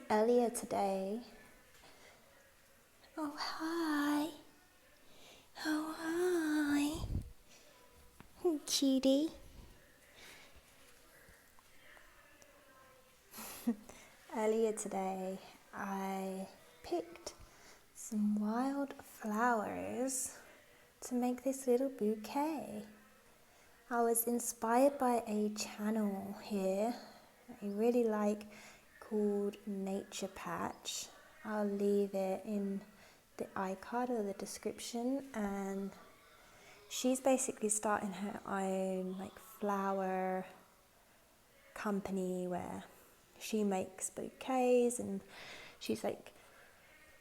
Earlier today. Oh, hi. Oh, hi. Cutie. Earlier today, I picked some wild flowers to make this little bouquet. I was inspired by a channel here I really like called Nature Patch. I'll leave it in the iCard or the description, and she's basically starting her own flower company where she makes bouquets, and she's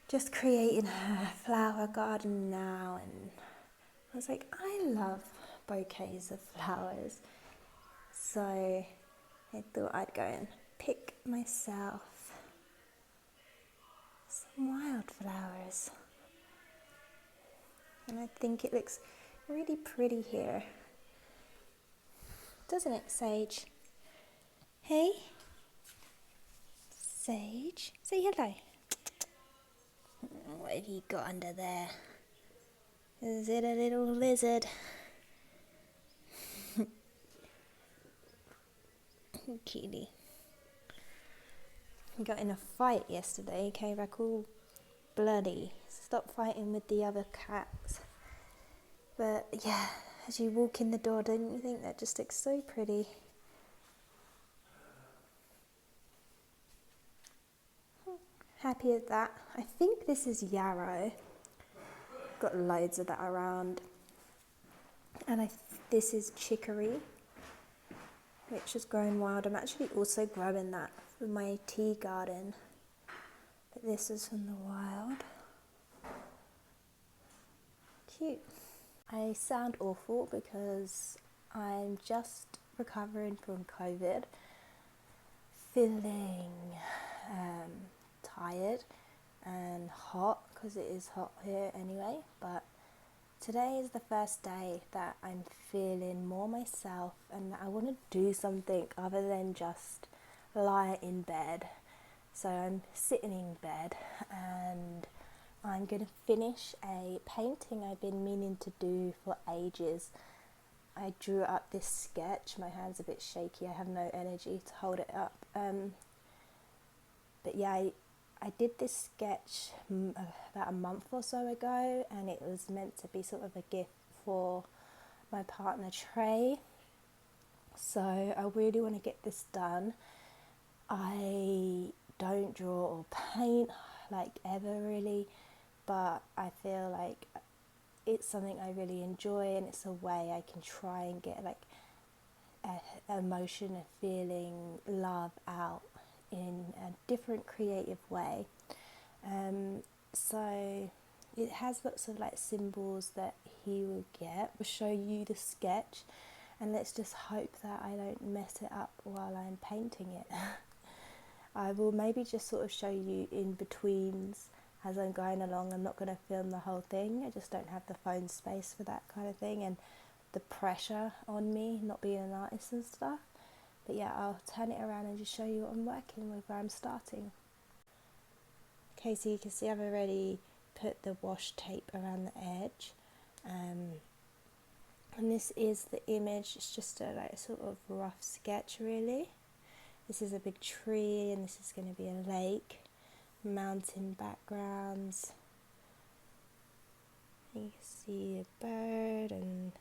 just creating her flower garden now. And I was like, I love bouquets of flowers, so I thought I'd go and pick myself some wildflowers, and I think it looks really pretty here, doesn't it, Sage? Hey, Sage, say hello. What have you got under there? Is it a little lizard? Cutie. We got in a fight yesterday, came back all bloody. Stopped fighting with the other cats. But yeah, as you walk in the door, don't you think that just looks so pretty? Happy with that. I think this is yarrow. Got loads of that around. And this is chicory, which is growing wild. I'm actually also growing that for my tea garden, but this is from the wild. Cute. I sound awful because I'm just recovering from COVID, feeling tired and hot because it is hot here anyway, but today is the first day that I'm feeling more myself and I want to do something other than just lie in bed. So I'm sitting in bed and I'm going to finish a painting I've been meaning to do for ages. I drew up this sketch. My hand's a bit shaky. I have no energy to hold it up. But yeah, I did this sketch about a month or so ago, and it was meant to be sort of a gift for my partner Trey. So I really want to get this done. I don't draw or paint ever really, but I feel like it's something I really enjoy, and it's a way I can try and get a emotion, a feeling, love out in a different creative way. So it has lots of symbols that he will get. I'll show you the sketch, and let's just hope that I don't mess it up while I'm painting it. I will maybe just sort of show you in betweens as I'm going along. I'm not going to film the whole thing. I just don't have the phone space for that kind of thing, and the pressure on me not being an artist and stuff. But yeah, I'll turn it around and just show you what I'm working with, where I'm starting. Okay, so you can see I've already put the washi tape around the edge. And this is the image. It's just a sort of rough sketch really. This is a big tree, and this is going to be a lake, mountain backgrounds. You can see a bird and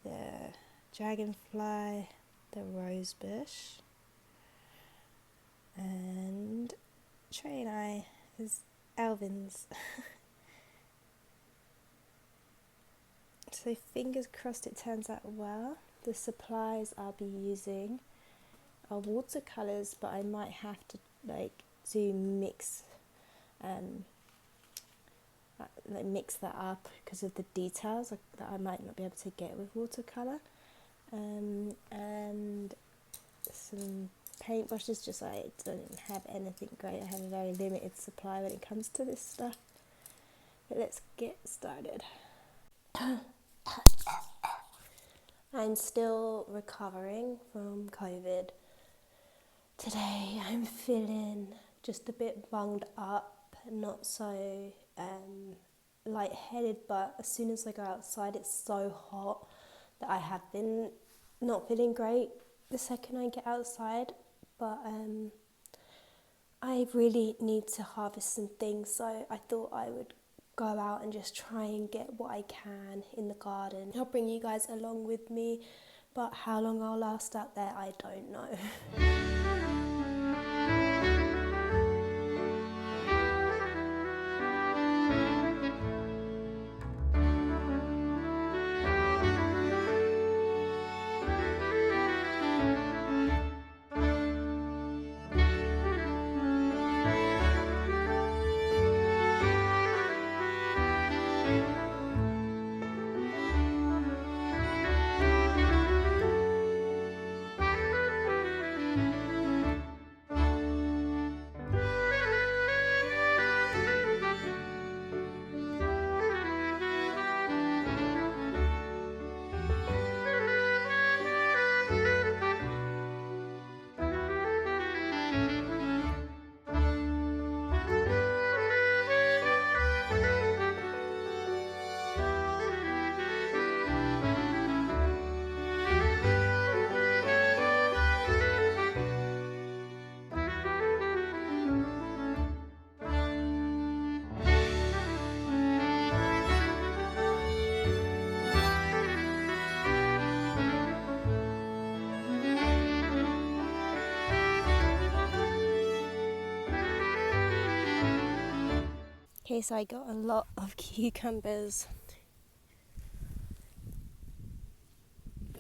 the dragonfly, the rose bush, and Trey and I is Alvin's. So fingers crossed it turns out well. The supplies I'll be using are watercolours, but I might have to do mix that up because of the details that I might not be able to get with watercolour, and some paintbrushes. Just I don't have anything great. I have a very limited supply when it comes to this stuff, but let's get started. I'm still recovering from COVID, Today I'm feeling just a bit bunged up, not so lightheaded, but as soon as I go outside it's so hot that I have been not feeling great the second I get outside. But I really need to harvest some things, so I thought I would go out and just try and get what I can in the garden. I'll bring you guys along with me, but how long I'll last out there, I don't know. Okay, so I got a lot of cucumbers.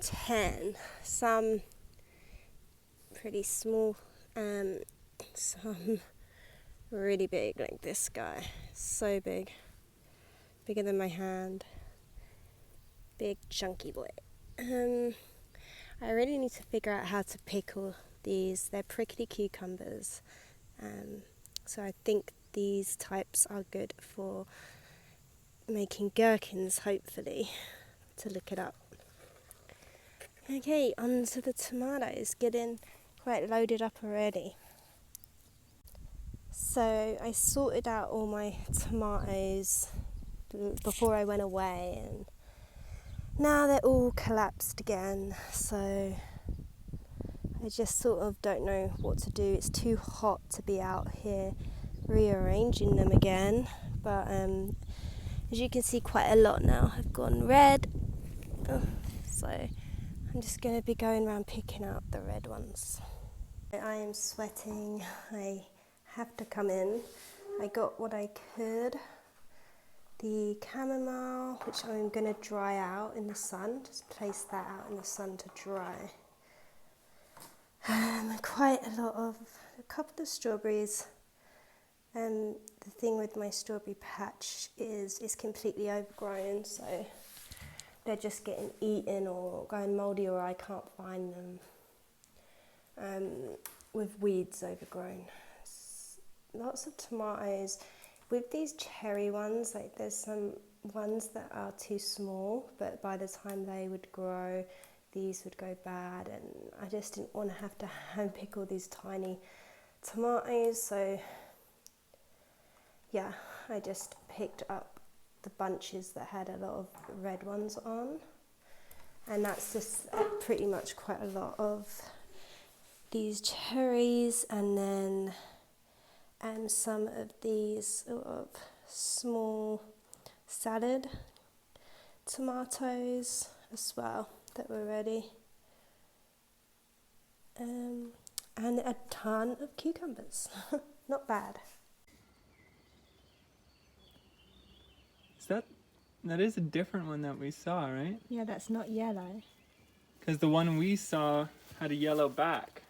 10, some pretty small, some really big, like this guy, so big, bigger than my hand, big chunky boy. I really need to figure out how to pickle these. They're prickly cucumbers, so I think these types are good for making gherkins, hopefully, to look it up. Okay, on to the tomatoes, getting quite loaded up already. So I sorted out all my tomatoes before I went away, and now they're all collapsed again, so I just sort of don't know what to do. It's too hot to be out here rearranging them again, but as you can see, quite a lot now have gone red, so I'm just going to be going around picking out the red ones. I am sweating, I have to come in. I got what I could. The chamomile, which I'm going to dry out in the sun, just place that out in the sun to dry. Quite a couple of strawberries. The thing with my strawberry patch is it's completely overgrown, so they're just getting eaten or going mouldy, or I can't find them with weeds overgrown. Lots of tomatoes. With these cherry ones, like there's some ones that are too small, but by the time they would grow, these would go bad, and I just didn't want to have to hand pick all these tiny tomatoes, so yeah, I just picked up the bunches that had a lot of red ones on, and that's just pretty much quite a lot of these cherries, and then some of these sort of small salad tomatoes as well that were ready, and a ton of cucumbers. Not bad. That is a different one that we saw, right? Yeah, that's not yellow. Because the one we saw had a yellow back.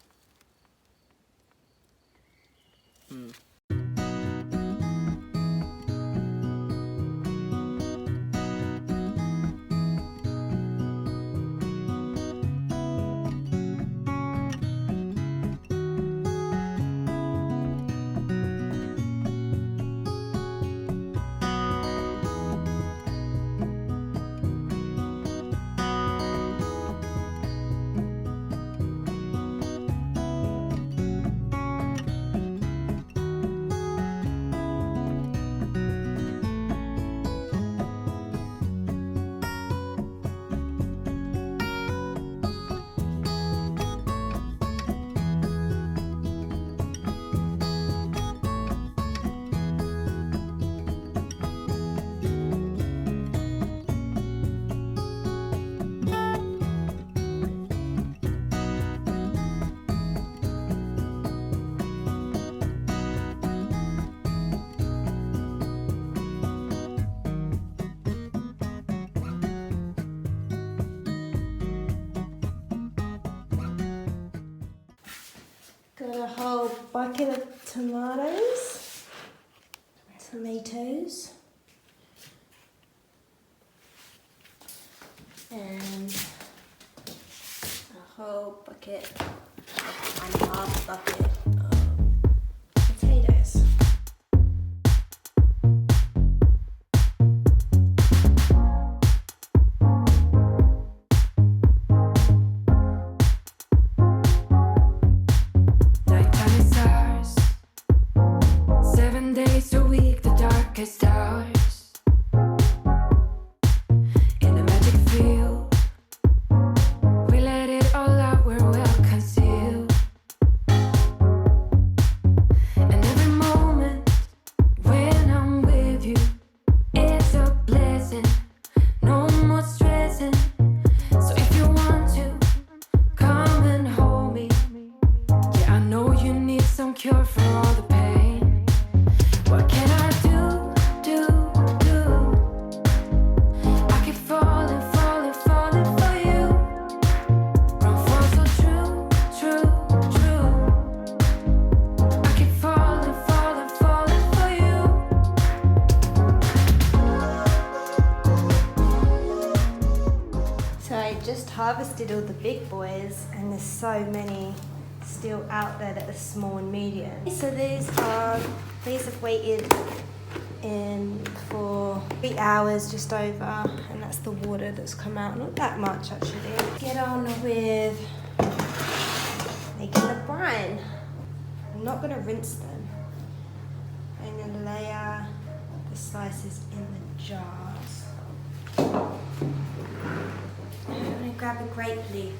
a whole bucket of tomatoes, and a whole bucket and a half bucket of potatoes. Nighttime stars, 7 days a week, the darkest hours. In a magic field, we let it all out, we're well concealed. And every moment when I'm with you, it's a blessing. No more stressing. So if you want to, come and hold me. Yeah, I know you need some cure for all the pain. What can I do? I keep falling for you. Wrong fall so true. I keep falling for you. So I just harvested all the big boys, and there's so many still out there that are small and medium. So these have waited in for 3 hours just over, and that's the water that's come out. Not that much actually. Get on with making the brine. I'm not gonna rinse them. I'm gonna layer the slices in the jars. I'm gonna grab a grape leaf.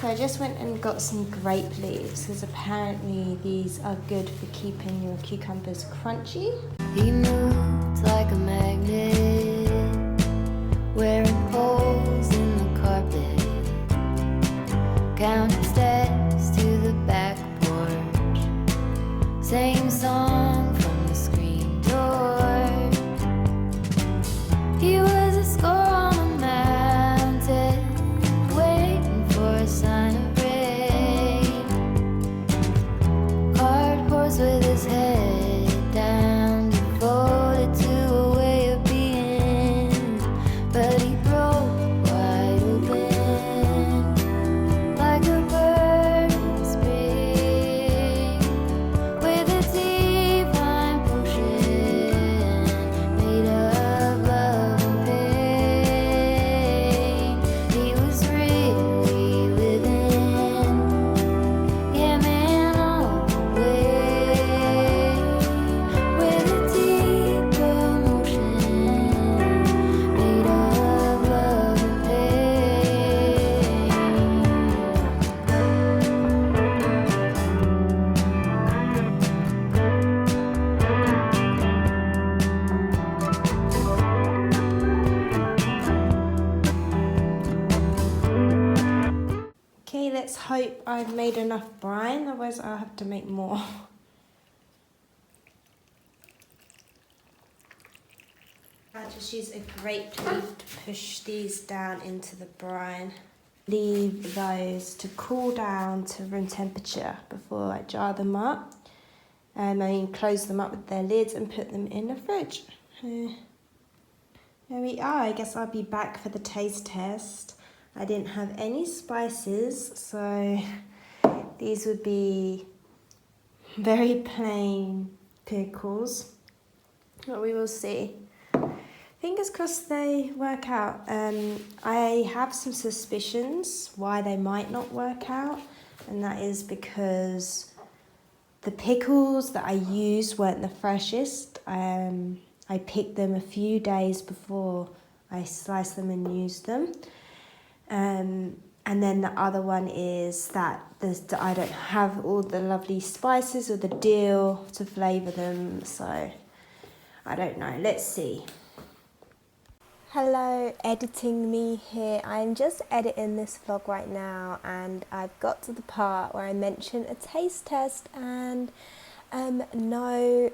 So I just went and got some grape leaves because apparently these are good for keeping your cucumbers crunchy. He moved like a magnet, wearing holes in the carpet, counting steps to the back porch, same song from the screen door. He was a score on a mountain, waiting for a sign of rain. Hard horse with his head down, devoted to a way of being, but he broke wide open like a bird in spring, with a divine potion made of love and pain. He was really living, yeah man, all the way, with a deep emotion made of love and pain. Okay, let's hope I've made enough brine, otherwise I'll have to make more. I'll just use a grape leaf to push these down into the brine. Leave those to cool down to room temperature before I jar them up. And then close them up with their lids and put them in the fridge. There we are. I guess I'll be back for the taste test. I didn't have any spices, so these would be very plain pickles. But we will see. Fingers crossed they work out. I have some suspicions why they might not work out, and that is because the pickles that I used weren't the freshest. I picked them a few days before I sliced them and used them. And then the other one is that I don't have all the lovely spices or the dill to flavour them, so I don't know. Let's see. Hello, editing me here. I'm just editing this vlog right now, and I've got to the part where I mention a taste test, and no,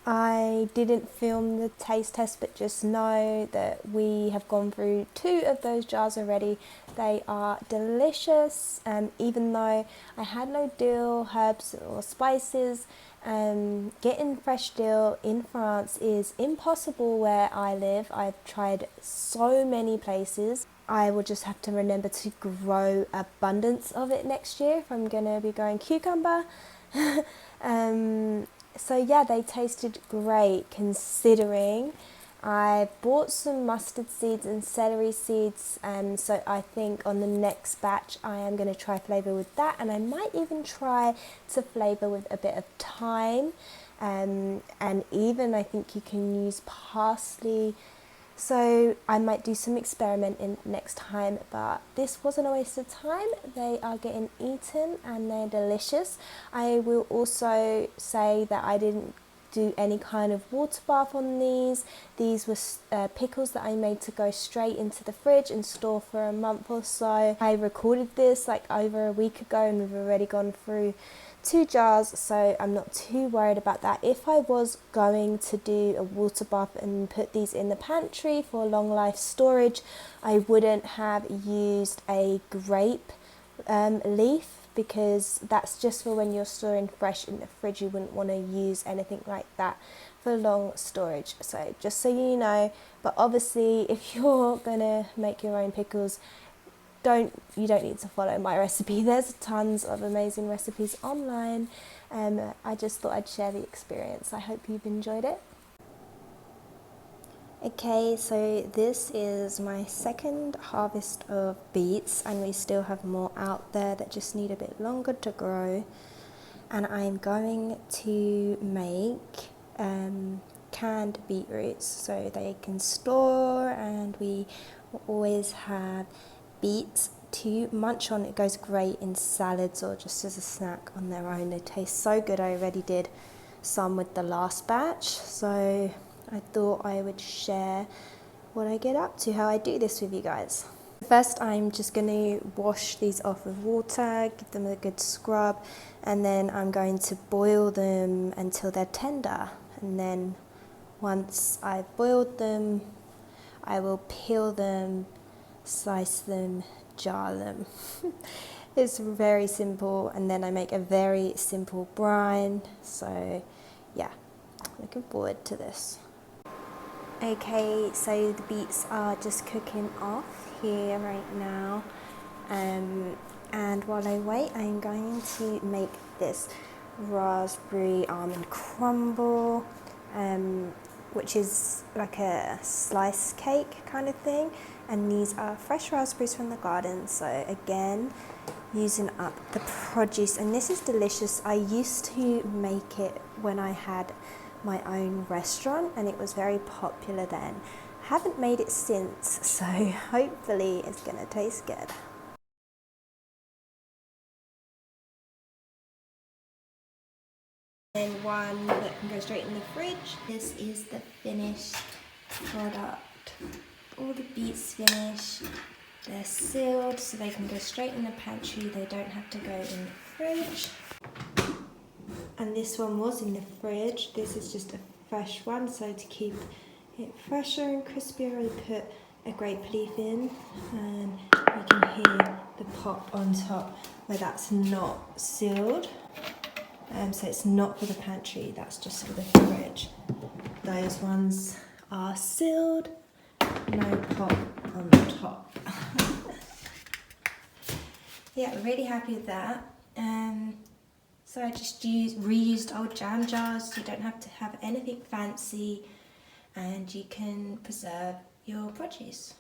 I didn't film the taste test, but just know that we have gone through 2 of those jars already. They are delicious, even though I had no dill, herbs or spices. Getting fresh dill in France is impossible where I live. I've tried so many places. I will just have to remember to grow abundance of it next year if I'm going to be growing cucumber. So yeah, they tasted great considering. I bought some mustard seeds and celery seeds, so I think on the next batch I am going to try flavour with that, and I might even try to flavour with a bit of thyme, and even I think you can use parsley. So I might do some experimenting next time, but this wasn't a waste of time. They are getting eaten and they're delicious. I will also say that I didn't do any kind of water bath on these. These were pickles that I made to go straight into the fridge and store for a month or so. I recorded this like over a week ago and we've already gone through 2 jars, so I'm not too worried about that. If I was going to do a water bath and put these in the pantry for long life storage, I wouldn't have used a grape leaf, because that's just for when you're storing fresh in the fridge. You wouldn't want to use anything like that for long storage. So just so you know, but obviously if you're gonna make your own pickles, you don't need to follow my recipe. There's tons of amazing recipes online. I just thought I'd share the experience. I hope you've enjoyed it. Okay, so this is my second harvest of beets, and we still have more out there that just need a bit longer to grow. And I'm going to make canned beetroots so they can store, and we will always have beets to munch on. It goes great in salads or just as a snack on their own. They taste so good. I already did some with the last batch, so I thought I would share what I get up to, how I do this with you guys. First, I'm just going to wash these off with water, give them a good scrub, and then I'm going to boil them until they're tender. And then once I've boiled them, I will peel them, slice them, jar them. It's very simple, and then I make a very simple brine. So yeah, looking forward to this. Okay, so the beets are just cooking off here right now, and while I wait, I'm going to make this raspberry almond crumble, which is like a slice cake kind of thing. And these are fresh raspberries from the garden, so again, using up the produce. And this is delicious. I used to make it when I had my own restaurant, and it was very popular then. Haven't made it since, so hopefully it's gonna taste good. And one that can go straight in the fridge. This is the finished product. All the beets finished. They're sealed so they can go straight in the pantry. They don't have to go in the fridge. And this one was in the fridge. This is just a fresh one, so to keep it fresher and crispier, I put a grape leaf in, and you can hear the pop on top where that's not sealed. So it's not for the pantry, that's just for the fridge. Those ones are sealed, no pop on the top. Yeah, really happy with that. So I just reused old jam jars. You don't have to have anything fancy, and you can preserve your produce.